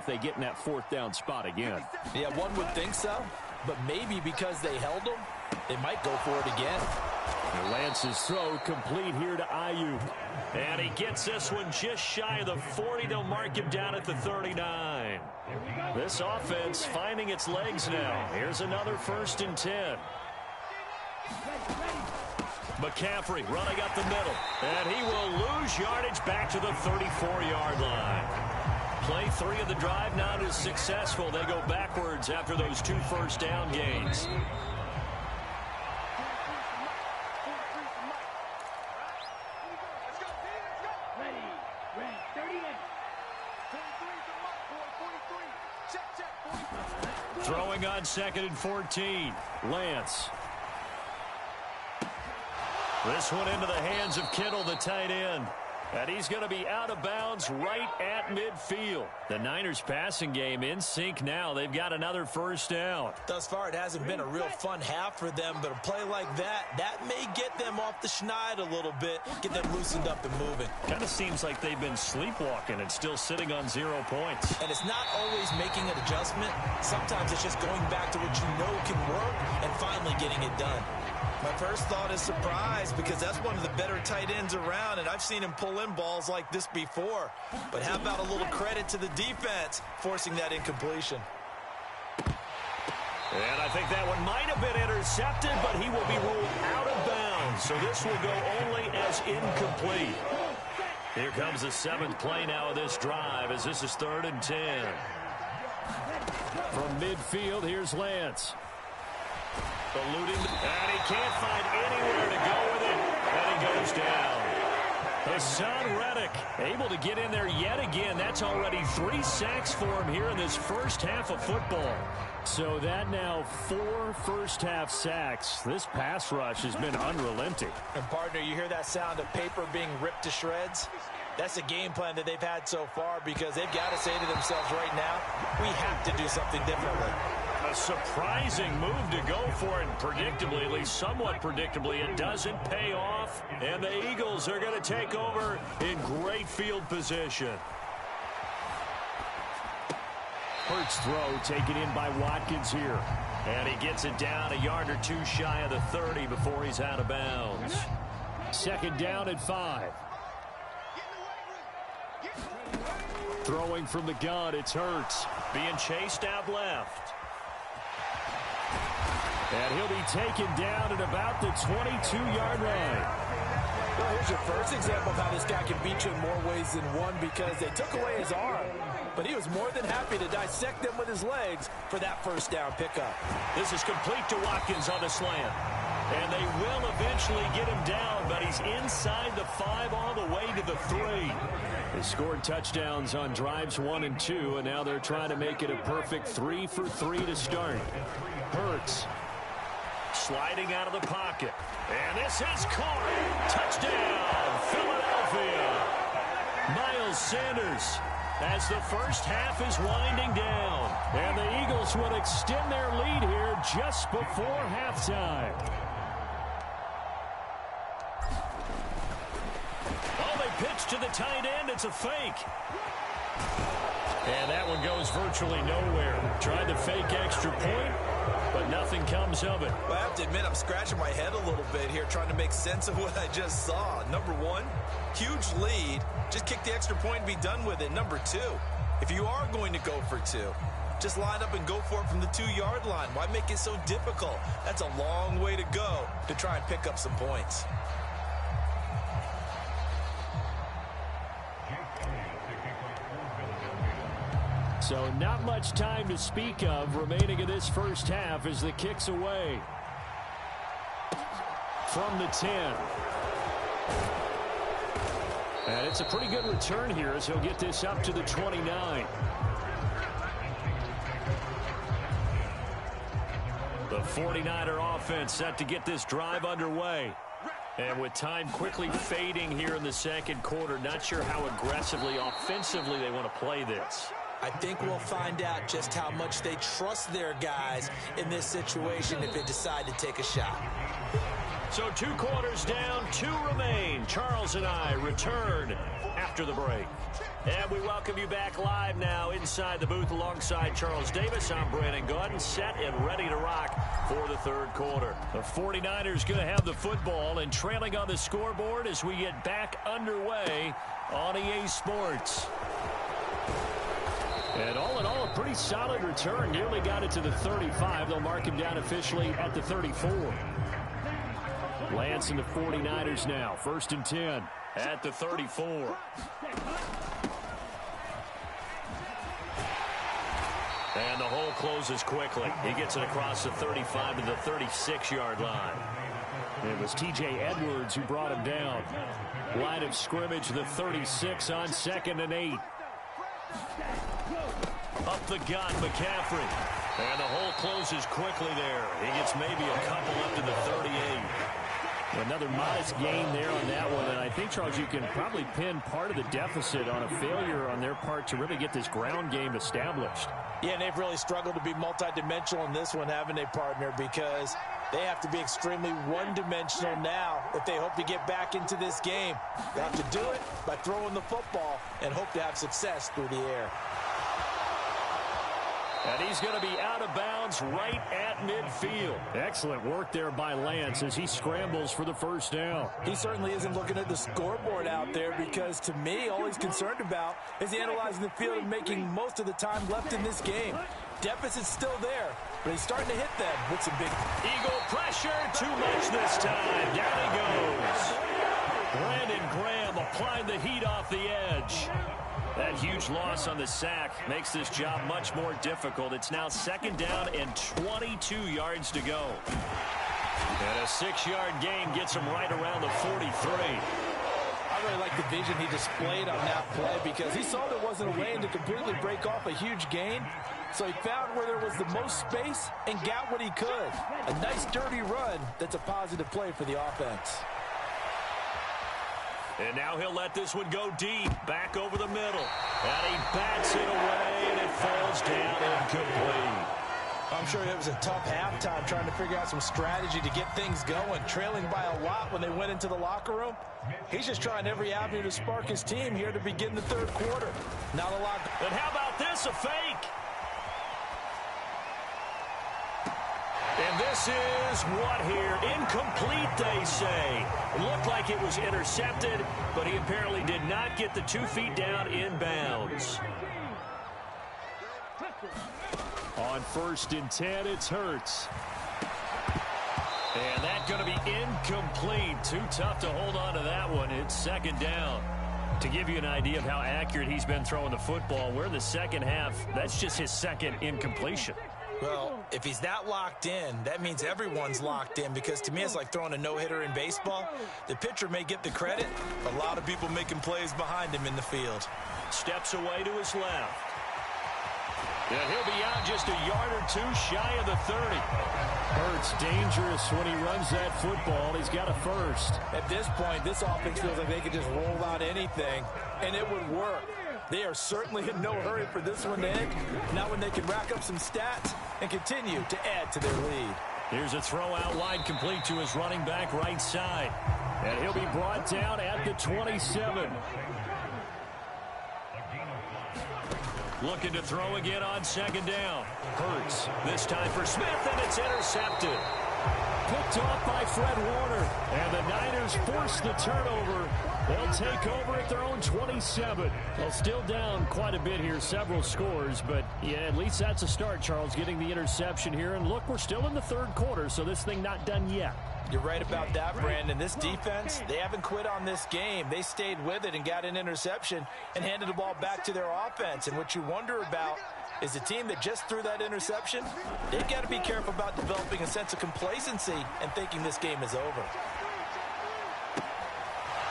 they get in that fourth down spot again. Yeah, one would think so, but maybe because they held them, they might go for it again. And Lance's throw complete here to Ayuk. And he gets this one just shy of the 40. They'll mark him down at the 39. This offense finding its legs now. Here's another 1st and 10. McCaffrey running up the middle. And he will lose yardage back to the 34-yard line. Play 3 of the drive not as successful. They go backwards after those 2 first down gains. Throwing on 2nd and 14. Lance. This one into the hands of Kittle, the tight end. And he's going to be out of bounds right at midfield. The Niners passing game in sync now. They've got another 1st down. Thus far, it hasn't been a real fun half for them, but a play like that may get them off the schneid a little bit, get them loosened up and moving. Kind of seems like they've been sleepwalking and still sitting on 0 points. And it's not always making an adjustment. Sometimes it's just going back to what you know can work and finally getting it done. My first thought is surprise, because that's one of the better tight ends around, and I've seen him pull in balls like this before. But how about a little credit to the defense forcing that incompletion? And I think that one might have been intercepted, but he will be ruled out of bounds. So this will go only as incomplete. Here comes the 7th play now of this drive, as this is 3rd and 10. From midfield, here's Lance. Eluding, and he can't find anywhere to go with it, and he goes down. Hassan Reddick able to get in there yet again. That's already 3 sacks for him here in this first half of football. So that now 4 first-half sacks. This pass rush has been unrelenting. And, partner, you hear that sound of paper being ripped to shreds? That's a game plan that they've had so far, because they've got to say to themselves right now, we have to do something differently. A surprising move to go for it, and predictably, at least somewhat predictably, it doesn't pay off, and the Eagles are going to take over in great field position. Hurts throw taken in by Watkins here, and he gets it down a yard or 2 shy of the 30 before he's out of bounds. 2nd down at 5. Throwing from the gun, it's Hurts being chased out left. And he'll be taken down at about the 22-yard line. Well, here's your first example of how this guy can beat you in more ways than one, because they took away his arm. But he was more than happy to dissect them with his legs for that 1st down pickup. This is complete to Watkins on the slant. And they will eventually get him down, but he's inside the 5 all the way to the 3. They scored touchdowns on drives 1 and 2, and now they're trying to make it a perfect 3 for 3 to start. Hurts sliding out of the pocket. And this is caught. Touchdown, Philadelphia. Miles Sanders, as the first half is winding down. And the Eagles will extend their lead here just before halftime. Oh, they pitch to the tight end. It's a fake. And that one goes virtually nowhere. Tried to fake extra point, but nothing comes of it. Well, I have to admit, I'm scratching my head a little bit here trying to make sense of what I just saw. Number 1, huge lead. Just kick the extra point and be done with it. Number 2, if you are going to go for 2, just line up and go for it from the 2-yard line. Why make it so difficult? That's a long way to go to try and pick up some points. So not much time to speak of remaining in this first half as the kick's away. From the 10. And it's a pretty good return here as he'll get this up to the 29. The 49er offense set to get this drive underway. And with time quickly fading here in the second quarter, not sure how aggressively, offensively they want to play this. I think we'll find out just how much they trust their guys in this situation if they decide to take a shot. So 2 quarters down, 2 remain. Charles and I return after the break. And we welcome you back live now inside the booth alongside Charles Davis. I'm Brandon Gaudin, set and ready to rock for the 3rd quarter. The 49ers going to have the football and trailing on the scoreboard as we get back underway on EA Sports. And all in all, a pretty solid return. Nearly got it to the 35. They'll mark him down officially at the 34. Lance and the 49ers now. 1st and 10 at the 34. And the hole closes quickly. He gets it across the 35 to the 36-yard line. It was T.J. Edwards who brought him down. Line of scrimmage, the 36 on 2nd and 8. Up the gun, McCaffrey. And the hole closes quickly there. He gets maybe a couple up to the 38. Another modest gain there on that one. And I think, Charles, you can probably pin part of the deficit on a failure on their part to really get this ground game established. Yeah, and they've really struggled to be multidimensional in this one, haven't they, partner? Because they have to be extremely one-dimensional now if they hope to get back into this game. They have to do it by throwing the football and hope to have success through the air. And he's going to be out of bounds right at midfield. Excellent work there by Lance as he scrambles for the 1st down. He certainly isn't looking at the scoreboard out there because, to me, all he's concerned about is analyzing the field and making most of the time left in this game. Deficit's still there, but he's starting to hit them with some big... Eagle pressure, too much this time. Down he goes. Brandon Graham applying the heat off the edge. That huge loss on the sack makes this job much more difficult. It's now 2nd down and 22 yards to go. And a 6-yard gain gets him right around the 43. I really like the vision he displayed on that play because he saw there wasn't a way to completely break off a huge gain. So he found where there was the most space and got what he could. A nice dirty run that's a positive play for the offense. And now he'll let this one go deep, back over the middle. And he bats it away, and it falls down incomplete. I'm sure it was a tough halftime trying to figure out some strategy to get things going, trailing by a lot when they went into the locker room. He's just trying every avenue to spark his team here to begin the 3rd quarter. Now the lock. And how about this, a fake? And this is what here? Incomplete, they say. It looked like it was intercepted, but he apparently did not get the 2 feet down in bounds. On 1st and 10, it's Hurts. And that's going to be incomplete. Too tough to hold on to that one. It's 2nd down. To give you an idea of how accurate he's been throwing the football, we're in the 2nd half. That's just his 2nd incompletion. Well, if he's not locked in, that means everyone's locked in because to me it's like throwing a no-hitter in baseball. The pitcher may get the credit, a lot of people making plays behind him in the field. Steps away to his left. And he'll be out just a yard or 2 shy of the 30. Hurts dangerous when he runs that football. He's got a 1st. At this point, this offense feels like they could just roll out anything, and it would work. They are certainly in no hurry for this one to end. Now when they can rack up some stats and continue to add to their lead. Here's a throw out wide complete to his running back right side. And he'll be brought down at the 27. Looking to throw again on 2nd down. Hurts. This time for Smith, and it's intercepted. Picked off by Fred Warner. And the Niners force the turnover. They'll take over at their own 27. Well, still down quite a bit here, several scores. But, yeah, at least that's a start, Charles, getting the interception here. And, look, we're still in the 3rd quarter, so this thing not done yet. You're right about that, Brandon. This defense, they haven't quit on this game. They stayed with it and got an interception and handed the ball back to their offense. And what you wonder about is the team that just threw that interception, they've got to be careful about developing a sense of complacency and thinking this game is over.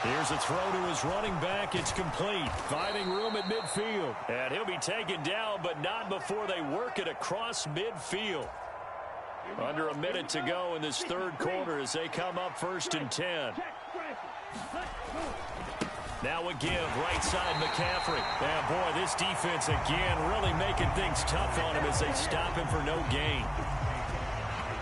Here's a throw to his running back. It's complete. Finding room at midfield. And he'll be taken down, but not before they work it across midfield. Under a minute to go in this 3rd quarter as they come up 1st and 10. Now a give, right side McCaffrey. And boy, this defense again really making things tough on him as they stop him for no gain.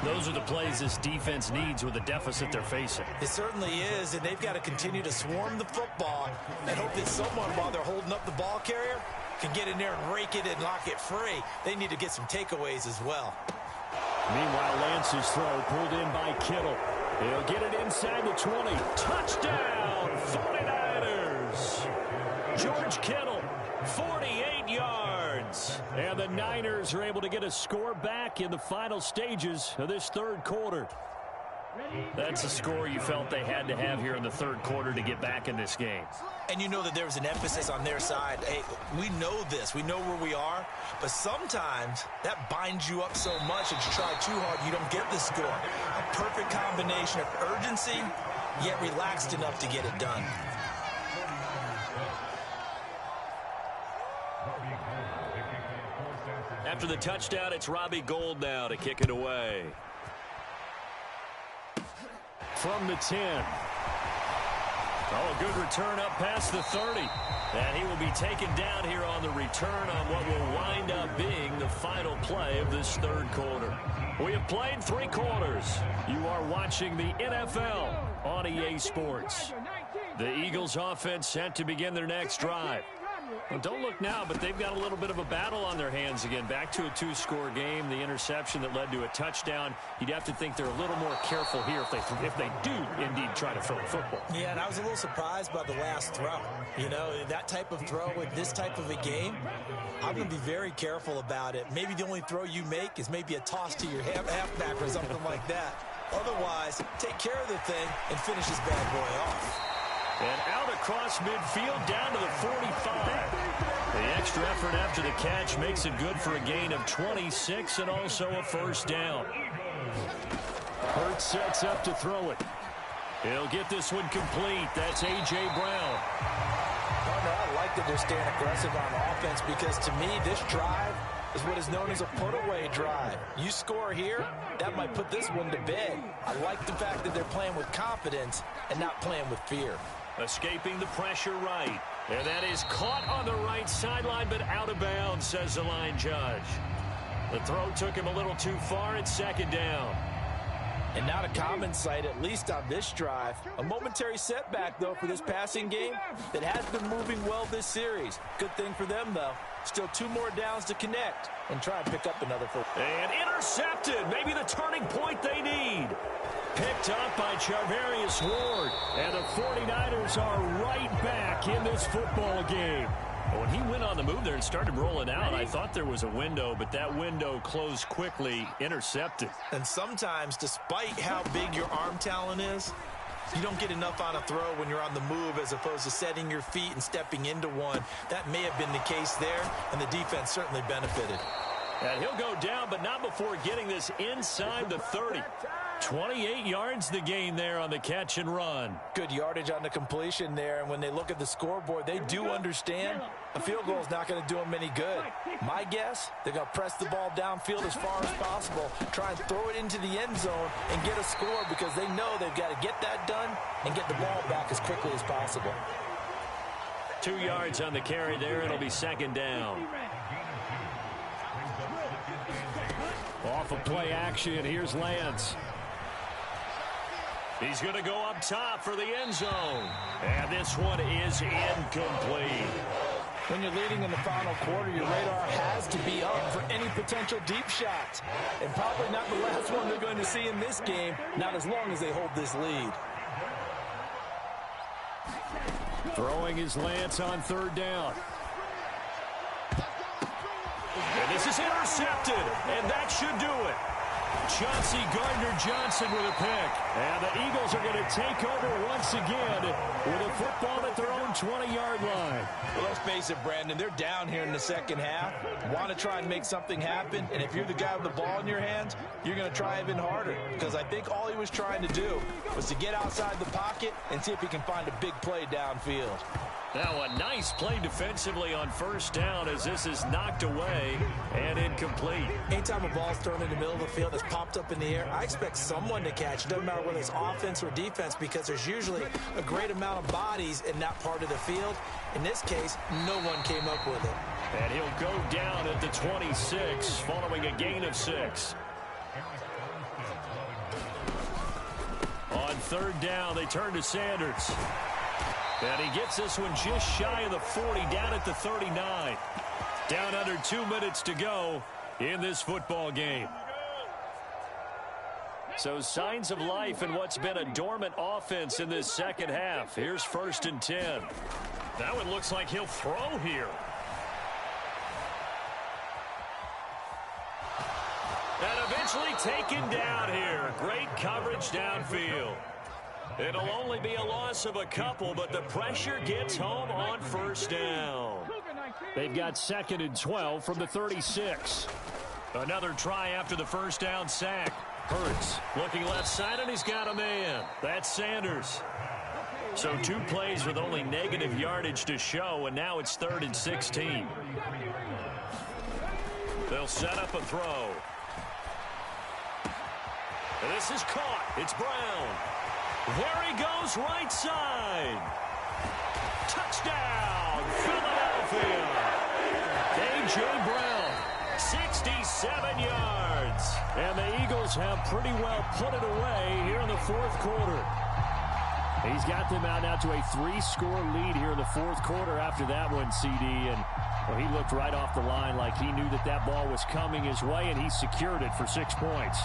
Those are the plays this defense needs with the deficit they're facing. It certainly is, and they've got to continue to swarm the football and hope that someone, while they're holding up the ball carrier, can get in there and rake it and lock it free. They need to get some takeaways as well. Meanwhile, Lance's throw pulled in by Kittle. He'll get it inside the 20. Touchdown, 49ers. George Kittle, 48 yards. And the Niners are able to get a score back in the final stages of this third quarter. That's a score you felt they had to have here in the third quarter to get back in this game. And you know that there was an emphasis on their side. Hey, we know this. We know where we are. But sometimes that binds you up so much that you try too hard, you don't get the score. A perfect combination of urgency, yet relaxed enough to get it done. After the touchdown, it's Robbie Gould now to kick it away. From the 10. Oh, a good return up past the 30. And he will be taken down here on the return on what will wind up being the final play of this third quarter. We have played 3 quarters. You are watching the NFL on EA Sports. The Eagles offense set to begin their next drive. Well, don't look now, but they've got a little bit of a battle on their hands again. Back to a 2-score game. The interception that led to a touchdown. You'd have to think they're a little more careful here if they do indeed try to throw the football. Yeah, and I was a little surprised by the last throw. You know, that type of throw in this type of a game, I'm going to be very careful about it. Maybe the only throw you make is maybe a toss to your halfback or something like that. Otherwise, take care of the thing and finish this bad boy off. And out across midfield, down to the 45. The extra effort after the catch makes it good for a gain of 26 and also a first down. Hurts sets up to throw it. He'll get this one complete. That's A.J. Brown. I like that they're staying aggressive on offense because, to me, this drive is what is known as a put-away drive. You score here, that might put this one to bed. I like the fact that they're playing with confidence and not playing with fear. Escaping the pressure right. And that is caught on the right sideline, but out of bounds, says the line judge. The throw took him a little too far. It's second down. And not a common sight, at least on this drive. A momentary setback, though, for this passing game that has been moving well this series. Good thing for them, though. Still 2 more downs to connect and try and pick up another football. And intercepted. Maybe the turning point they need. Picked up by Charvarius Ward. And the 49ers are right back in this football game. When he went on the move there and started rolling out, I thought there was a window, but that window closed quickly, intercepted. And sometimes, despite how big your arm talent is, you don't get enough on a throw when you're on the move as opposed to setting your feet and stepping into one. That may have been the case there, and the defense certainly benefited. And he'll go down, but not before getting this inside the 30. 28 yards the gain there on the catch and run. Good yardage on the completion there, and when they look at the scoreboard, they do understand a field goal is not going to do them any good. My guess, they're going to press the ball downfield as far as possible, try and throw it into the end zone and get a score because they know they've got to get that done and get the ball back as quickly as possible. 2 yards on the carry there. It'll be second down. Off of play action, here's Lance. He's going to go up top for the end zone. And this one is incomplete. When you're leading in the final quarter, your radar has to be up for any potential deep shots. And probably not the last one they're going to see in this game, not as long as they hold this lead. Throwing is Lance on third down. And this is intercepted, and that should do it. Chauncey Gardner-Johnson with a pick. And the Eagles are going to take over once again with a football at their own 20-yard line. Well, let's face it, Brandon, they're down here in the second half. Want to try and make something happen, and if you're the guy with the ball in your hands, you're going to try even harder. Because I think all he was trying to do was to get outside the pocket and see if he can find a big play downfield. Now a nice play defensively on first down as this is knocked away and incomplete. Anytime a ball's thrown in the middle of the field that's popped up in the air, I expect someone to catch. It doesn't matter whether it's offense or defense because there's usually a great amount of bodies in that part of the field. In this case, no one came up with it. And he'll go down at the 26 following a gain of 6. On third down, they turn to Sanders. And he gets this one just shy of the 40, down at the 39. Down under 2 minutes to go in this football game. So signs of life in what's been a dormant offense in this second half. Here's 1st and 10. That one looks like he'll throw here. And eventually taken down here. Great coverage downfield. It'll only be a loss of a couple, but the pressure gets home on first down. They've got 2nd and 12 from the 36. Another try after the first down sack. Hurts looking left side, and he's got a man. That's Sanders. So 2 plays with only negative yardage to show, and now it's 3rd and 16. They'll set up a throw. And this is caught. It's Brown. There he goes, right side. Touchdown, Philadelphia. A.J. Brown, 67 yards. And the Eagles have pretty well put it away here in the 4th quarter. He's got them out now to a 3-score lead here in the 4th quarter after that one, CD. And well, he looked right off the line like he knew that that ball was coming his way, and he secured it for 6 points.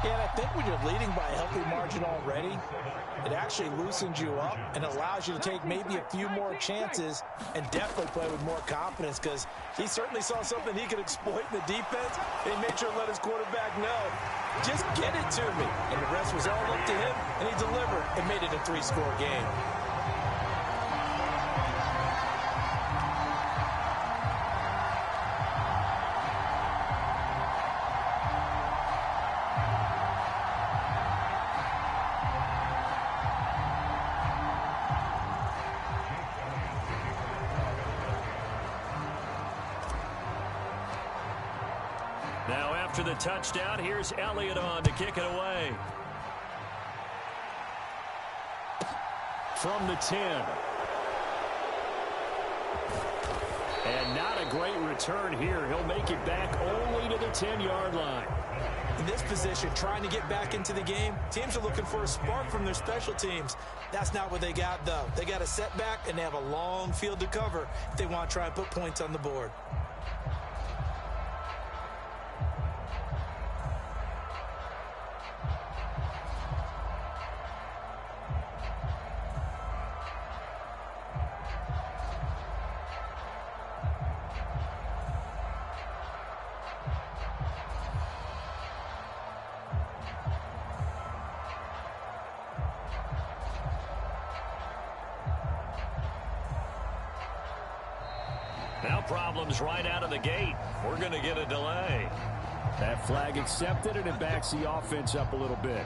Yeah, and I think when you're leading by a healthy margin already, it actually loosens you up and allows you to take maybe a few more chances and definitely play with more confidence because he certainly saw something he could exploit in the defense, and he made sure to let his quarterback know, just get it to me. And the rest was all up to him, and he delivered and made it a 3-score game. Now after the touchdown, here's Elliott on to kick it away. From the 10. And not a great return here. He'll make it back only to the 10-yard line. In this position, trying to get back into the game, teams are looking for a spark from their special teams. That's not what they got, though. They got a setback, and they have a long field to cover if they want to try and put points on the board. Now problems right out of the gate. We're going to get a delay. That flag accepted, and it backs the offense up a little bit.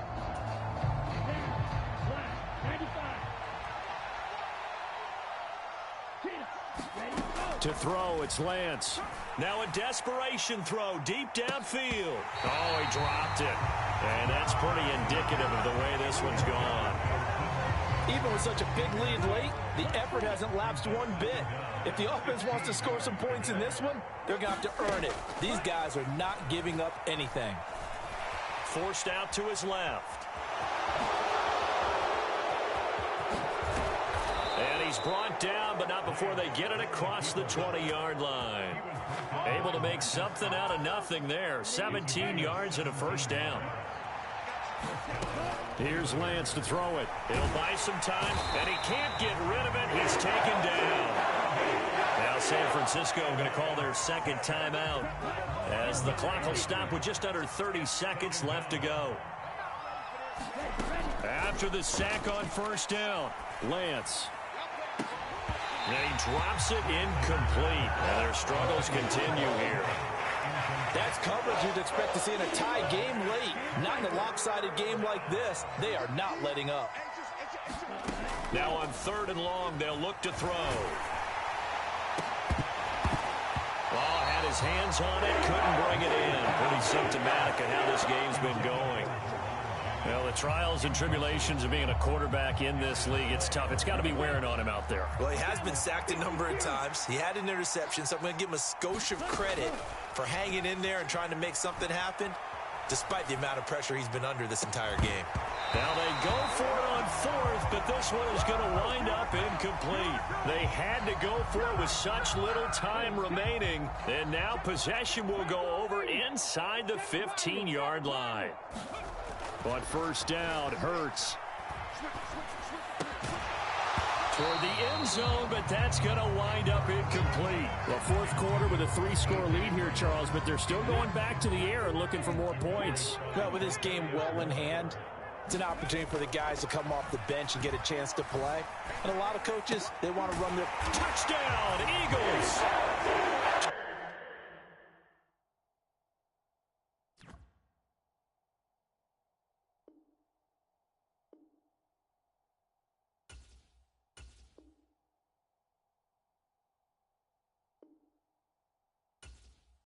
To throw, it's Lance. Now a desperation throw deep downfield. Oh, he dropped it. And that's pretty indicative of the way this one's gone. Even with such a big lead late, the effort hasn't lapsed one bit. If the offense wants to score some points in this one, they're going to have to earn it. These guys are not giving up anything. Forced out to his left. And he's brought down, but not before they get it across the 20-yard line. Able to make something out of nothing there. 17 yards and a first down. Here's Lance to throw it. He'll buy some time, and he can't get rid of it. He's taken down. Now San Francisco going to call their second timeout as the clock will stop with just under 30 seconds left to go. After the sack on first down, Lance. And he drops it incomplete. And their struggles continue here. That's coverage you'd expect to see in a tie game late. Not in a lopsided game like this. They are not letting up. Now on 3rd and long, they'll look to throw. Oh, had his hands on it, couldn't bring it in. Pretty symptomatic of how this game's been going. Well, the trials and tribulations of being a quarterback in this league, it's tough. It's got to be wearing on him out there. Well, he has been sacked a number of times. He had an interception, so I'm going to give him a skosh of credit for hanging in there and trying to make something happen, despite the amount of pressure he's been under this entire game. Now they go for it on 4th, but this one is going to wind up incomplete. They had to go for it with such little time remaining, and now possession will go over inside the 15-yard line. On 1st down, Hurts toward the end zone, but that's going to wind up incomplete. Well, 4th quarter with a 3-score lead here, Charles, but they're still going back to the air and looking for more points. Well, with this game well in hand, it's an opportunity for the guys to come off the bench and get a chance to play. And a lot of coaches, they want to run their touchdown, Eagles.